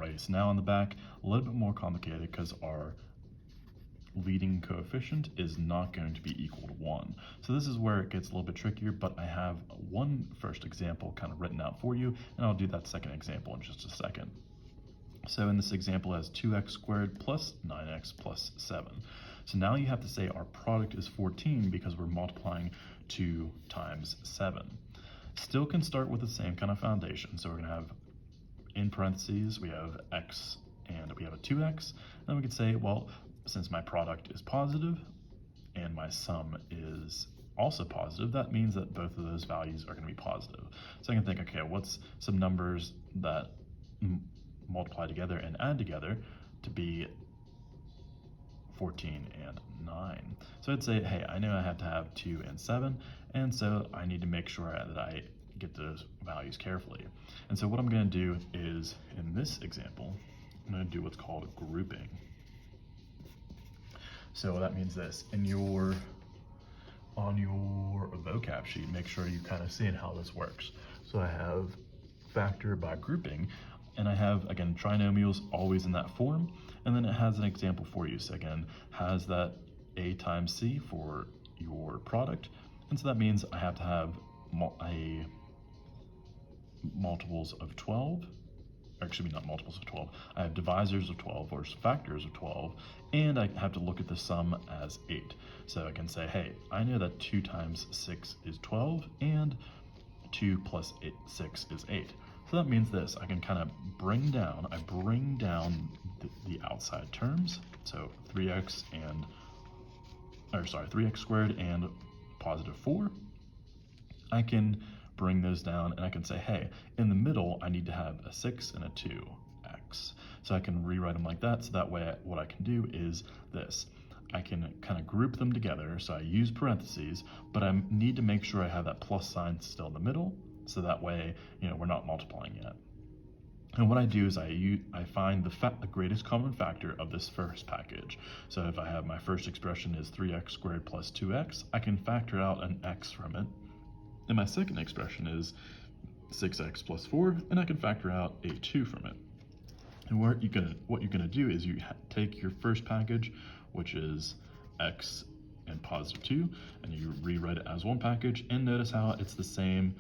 Alrighty, so now on the back, a little bit more complicated because our leading coefficient is not going to be equal to 1. So this is where it gets a little bit trickier, but I have one first example kind of written out for you, and I'll do that second example in just a second. So in this example it has 2x squared plus 9x plus 7. So now you have to say our product is 14 because we're multiplying 2 times 7. Still can start with the same kind of foundation. So we're going to have, in parentheses, we have x and we have a 2x. Then we could say, well, since my product is positive and my sum is also positive, that means that both of those values are going to be positive. So I can think, okay, what's some numbers that multiply together and add together to be 14 and 9. So I'd say, hey, I know I have to have 2 and 7, and so I need to make sure that I get those values carefully. And so what I'm going to do is, in this example, I'm going to do what's called grouping. So that means this, on your vocab sheet, make sure you kind of see how this works. So I have factor by grouping, and I have, again, trinomials always in that form, and then it has an example for you. So again, has that a times c for your product, and so that means I have to have multiples of 12, or excuse me, not multiples of 12, I have divisors of 12 or factors of 12, and I have to look at the sum as 8. So I can say, hey, I know that 2 times 6 is 12, and 2 plus 6 is 8. So that means this, I can kind of bring down the outside terms, so 3x squared and positive 4. I can bring those down and I can say, hey, in the middle, I need to have a 6 and a 2x. So I can rewrite them like that. So that way, what I can do is this. I can kind of group them together. So I use parentheses, but I need to make sure I have that plus sign still in the middle. So that way, we're not multiplying yet. And what I do is I find the greatest common factor of this first package. So if I have my first expression is 3x squared plus 2x, I can factor out an x from it. And my second expression is 6x plus 4, and I can factor out a 2 from it. And what you're gonna do is you take your first package, which is x and positive 2, and you rewrite it as one package, and notice how it's the same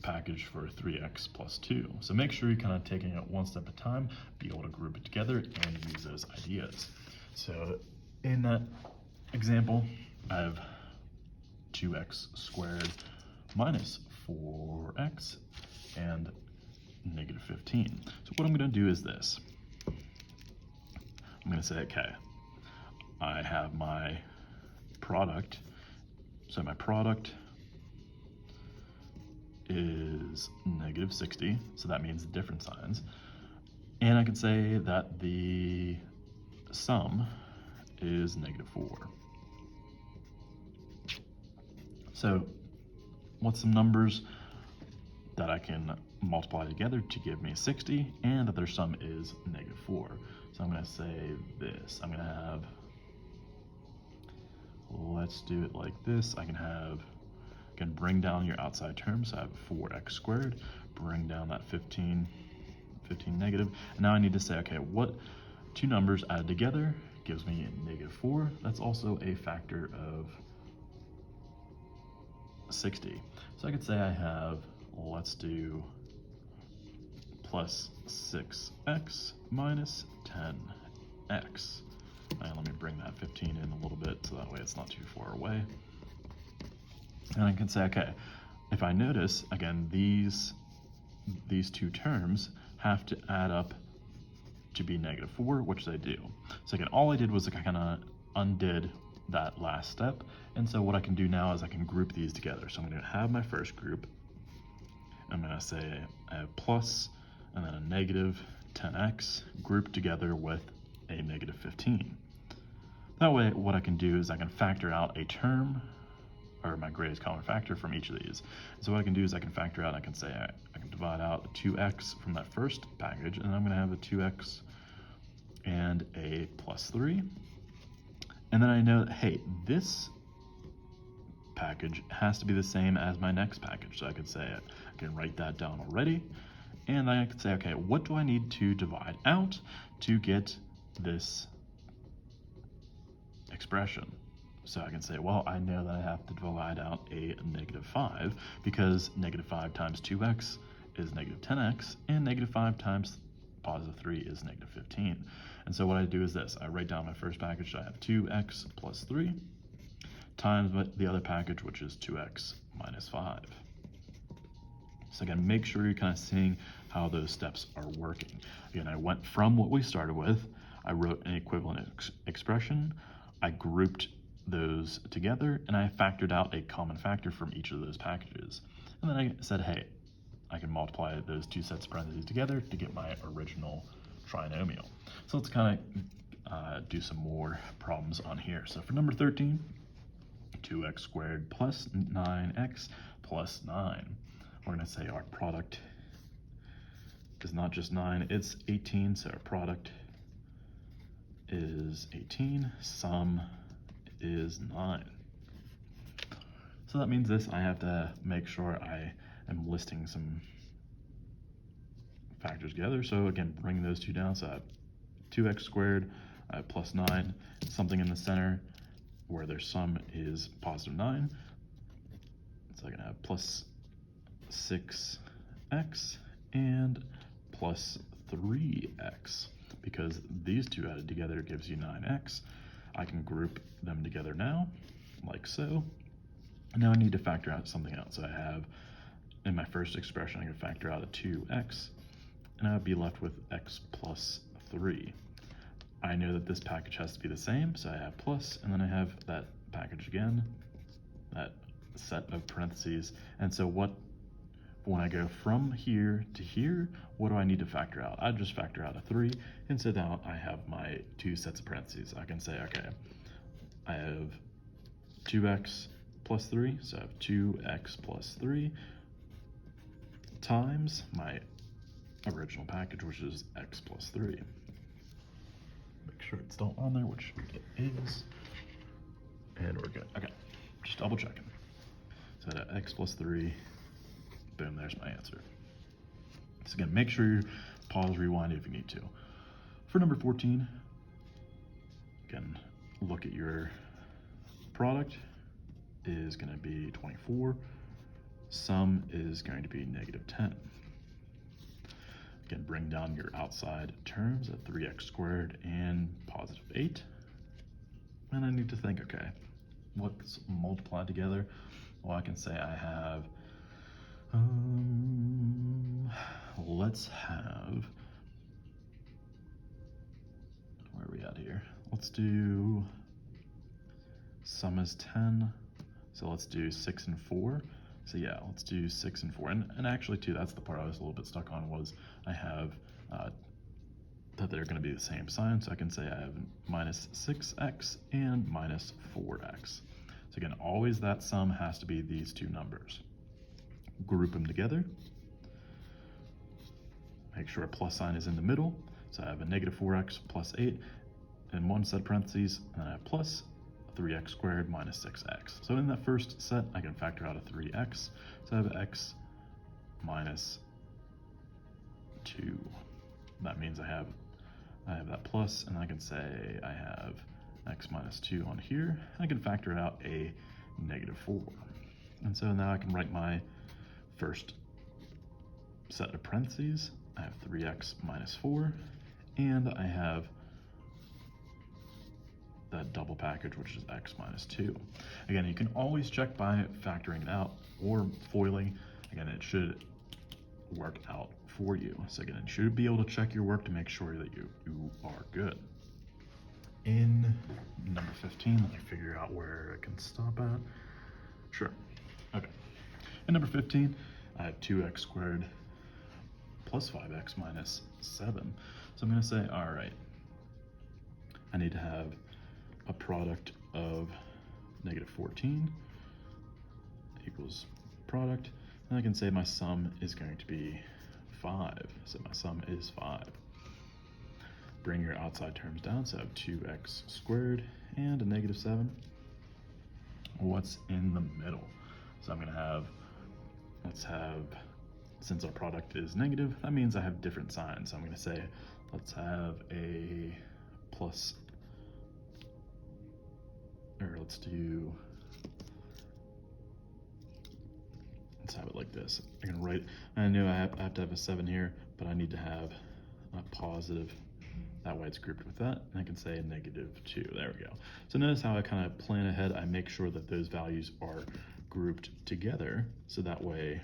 package for 3x plus 2. So make sure you're kind of taking it one step at a time, be able to group it together and use those ideas. So in that example, I have 2x squared minus 4x and negative 15. So what I'm going to do is this. I'm going to say, okay, I have my product. So my product is negative 60. So that means the different signs. And I can say that the sum is negative 4. So what's some numbers that I can multiply together to give me 60 and that their sum is negative 4? So I'm going to say this. I'm going to have, let's do it like this. I can bring down your outside terms. So I have 4x squared, bring down that 15 negative. And now I need to say, okay, what two numbers added together gives me negative 4. That's also a factor of 60. So I could say I have, let's do plus 6x minus 10x. And let me bring that 15 in a little bit so that way it's not too far away. And I can say, okay, if I notice, again, these two terms have to add up to be negative 4, which they do. So again, all I did was I kind of undid that last step. And so what I can do now is I can group these together. So I'm going to have my first group. I'm going to say I have plus and then a negative 10x grouped together with a negative 15. That way, what I can do is I can factor out a term, or my greatest common factor from each of these. So what I can do is I can factor out, I can say I can divide out 2x from that first package, and I'm going to have a 2x and a plus 3. And then I know that, hey, this package has to be the same as my next package. So I could say, I can write that down already. And I could say, okay, what do I need to divide out to get this expression? So I can say, well, I know that I have to divide out a -5 because -5 times 2x is -10x, and -5 times +3 is -15. And so what I do is this: I write down my first package, so I have 2x plus 3 times the other package, which is 2x minus 5. So again, make sure you're kind of seeing how those steps are working. Again, I went from what we started with, I wrote an equivalent expression, I grouped those together, and I factored out a common factor from each of those packages. And then I said, hey, I can multiply those two sets of parentheses together to get my original trinomial. So let's kind of do some more problems on here. So for number 13, 2x squared plus 9x plus 9. We're going to say our product is not just 9, it's 18, so our product is 18, sum is 9. So that means this, I have to make sure I am listing some factors together. So again, bring those two down. So I have 2x squared, I have plus 9, something in the center where their sum is +9. So I can have plus 6x and plus 3x. Because these two added together gives you 9x, I can group them together now, like so. Now I need to factor out something else. So I have, in my first expression, I can factor out a 2x, and I would be left with x plus 3. I know that this package has to be the same, so I have plus, and then I have that package again, that set of parentheses. And so when I go from here to here, what do I need to factor out? I just factor out a 3, and so now I have my two sets of parentheses. I can say, okay, I have 2x plus 3, so I have 2x plus 3 times my original package, which is x plus 3. Make sure it's still on there, which it is, and we're good. Okay, just double checking. So that x plus 3, boom, there's my answer. So again, make sure you pause, rewind if you need to. For number 14, again, look at your product is going to be 24. Sum is going to be -10. Again, bring down your outside terms at 3x squared and +8. And I need to think, okay, what's multiplied together? Well, I can say I have, let's have, where are we at here? Let's do, sum is 10, so let's do 6 and 4. So yeah, let's do 6 and 4. And actually too, that's the part I was a little bit stuck on, was I have that they're going to be the same sign. So I can say I have -6x and -4x. So again, always that sum has to be these two numbers. Group them together. Make sure a plus sign is in the middle. So I have a -4x plus 8 in one set of parentheses, and then I have plus 3x squared minus 6x. So in that first set, I can factor out a 3x. So I have x minus 2. That means I have that plus, and I can say I have x minus 2 on here. I can factor out a -4. And so now I can write my first set of parentheses. I have 3x minus 4, and I have that double package, which is x minus 2. Again, you can always check by factoring it out or foiling. Again, it should work out for you. So again, you should be able to check your work to make sure that you are good. In number 15, let me figure out where I can stop at. Sure. Okay. In number 15, I have 2x squared plus 5x minus 7. So I'm going to say, all right, I need to have a product of -14 equals product, and I can say my sum is going to be 5. So my sum is 5. Bring your outside terms down, so I have 2x squared and a -7. What's in the middle? So I'm going to have, let's have since our product is negative, that means I have different signs. So I'm going to say, let's have a plus, or let's have it like this. I can write, I know I have to have a 7 here, but I need to have a positive. That way it's grouped with that, and I can say a -2. There we go. So notice how I kind of plan ahead. I make sure that those values are grouped together, so that way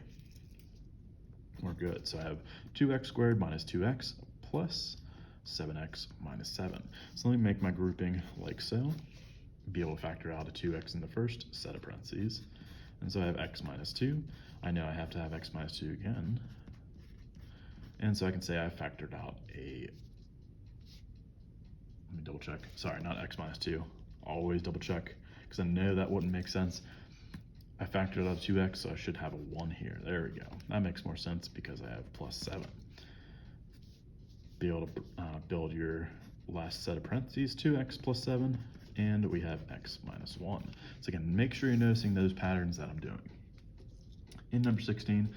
we're good. So I have 2x squared minus 2x plus 7x minus 7. So let me make my grouping like so. Be able to factor out a 2x in the first set of parentheses. And so I have x minus 2. I know I have to have x minus 2 again. And so I can say I factored out a, let me double check. Sorry, not x minus 2. Always double check, because I know that wouldn't make sense. I factored out 2x, so I should have a 1 here. There we go. That makes more sense because I have plus 7. Be able to build your last set of parentheses, 2x plus 7, and we have x minus 1. So again, make sure you're noticing those patterns that I'm doing. In number 16,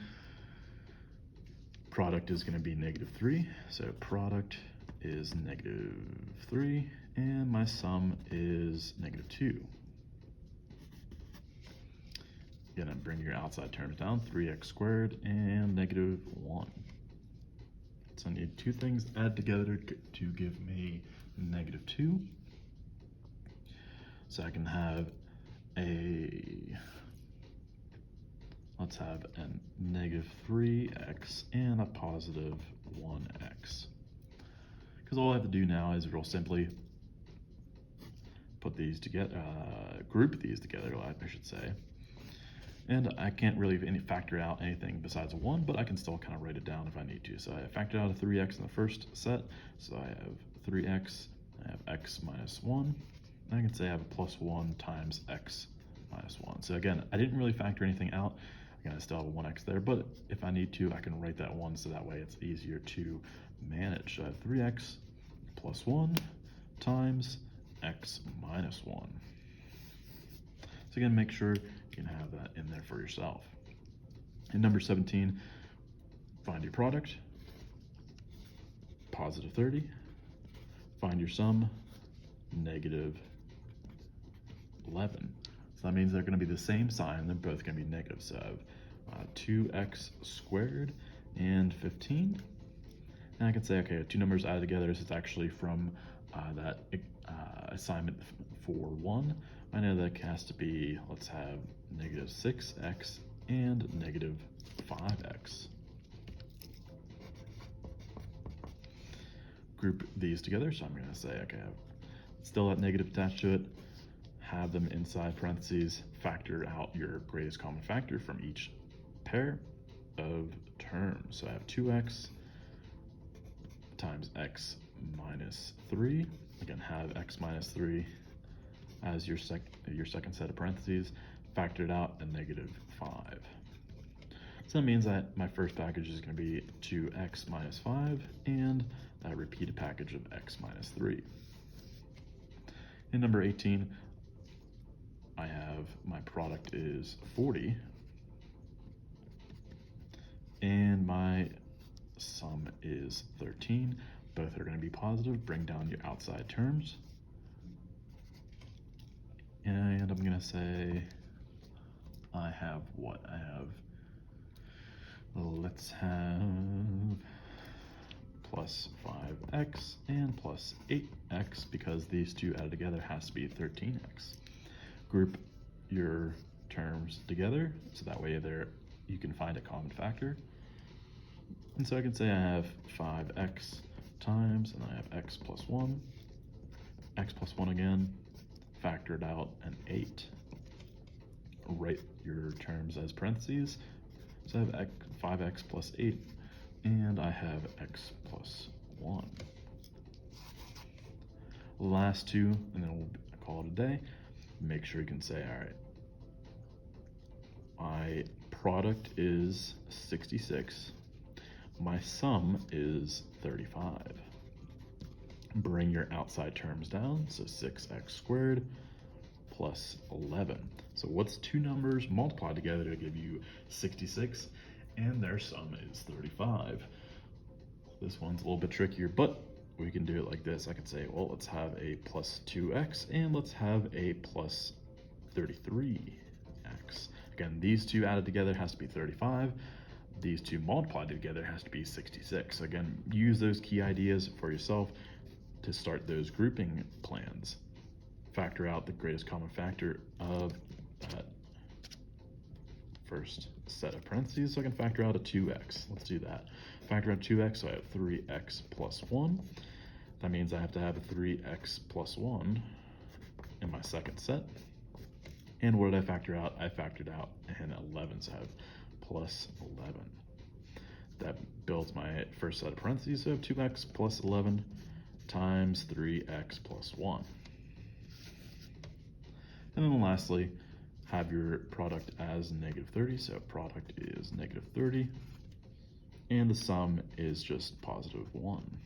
product is going to be -3. So product is -3, and my sum is -2. You're gonna bring your outside terms down, 3x squared and -1. So I need two things added together to give me -2. So I can have let's have a -3x and a positive 1x. Because all I have to do now is real simply put these together, group these together, I should say. And I can't really factor out anything besides a 1, but I can still kind of write it down if I need to. So I factored out a 3x in the first set. So I have 3x, I have x minus 1. And I can say I have a plus 1 times x minus 1. So again, I didn't really factor anything out. Again, I still have a 1x there, but if I need to, I can write that 1 so that way it's easier to manage. So I have 3x plus 1 times x minus 1. So again, make sure you can have that in there for yourself. In number 17, find your product, positive 30. Find your sum, -11. So that means they're going to be the same sign. They're both going to be negative. So I have 2x squared and 15. And I can say, okay, two numbers added together. So it's actually from that assignment for 1. I know that has to be, let's have -6x and -5x. Group these together, so I'm going to say, okay, I have still that negative attached to it, have them inside parentheses, factor out your greatest common factor from each pair of terms. So I have 2x times x minus 3. Again, have x minus 3 as your second set of parentheses, factored out a -5. So that means that my first package is going to be 2x minus 5 and that repeated package of x minus 3. In number 18, I have my product is 40 and my sum is 13. Both are going to be positive. Bring down your outside terms. And I'm going to say I have what? I have, let's have plus 5x and plus 8x because these two added together has to be 13x. Group your terms together so that way you can find a common factor. And so I can say I have 5x times, and I have x plus 1 again, factored out an 8. Write your terms as parentheses. So I have 5x plus 8, and I have x plus 1. Last two, and then we'll call it a day. Make sure you can say, all right, my product is 66. My sum is 35. Bring your outside terms down, so 6x squared plus 11. So what's two numbers multiplied together to give you 66? and their sum is 35. This one's a little bit trickier, but we can do it like this. I could say, well, let's have a plus 2x and let's have a plus 33x. Again, these two added together has to be 35. These two multiplied together has to be 66. Again, use those key ideas for yourself to start those grouping plans. Factor out the greatest common factor of that first set of parentheses, so I can factor out a 2x. Let's do that. Factor out 2x, so I have 3x plus 1. That means I have to have a 3x plus 1 in my second set. And what did I factor out? I factored out an 11, so I have plus 11. That builds my first set of parentheses, so I have 2x plus 11 times 3x plus 1. And then lastly, have your product as negative 30, so product is negative 30, and the sum is just positive 1.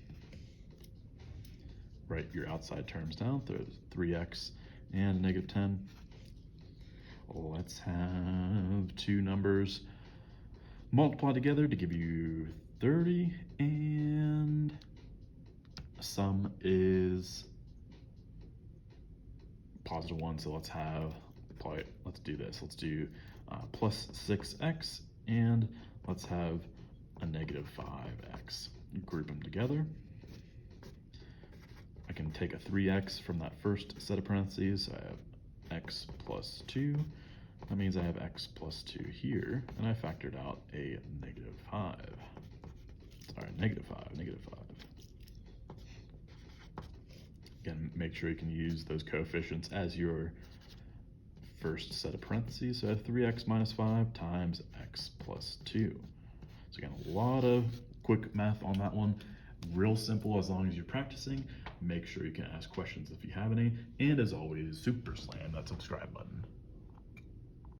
Write your outside terms down, 3x and negative 10. Let's have two numbers multiply together to give you 30, and sum is positive 1, so let's do this. Let's do plus 6x, and let's have a negative 5x. Group them together. I can take a 3x from that first set of parentheses, so I have x plus 2. That means I have x plus 2 here, and I factored out a negative 5. Sorry, negative 5. Again, make sure you can use those coefficients as your first set of parentheses. So I have 3x minus 5 times x plus 2. So again, a lot of quick math on that one. Real simple as long as you're practicing. Make sure you can ask questions if you have any. And as always, super slam that subscribe button.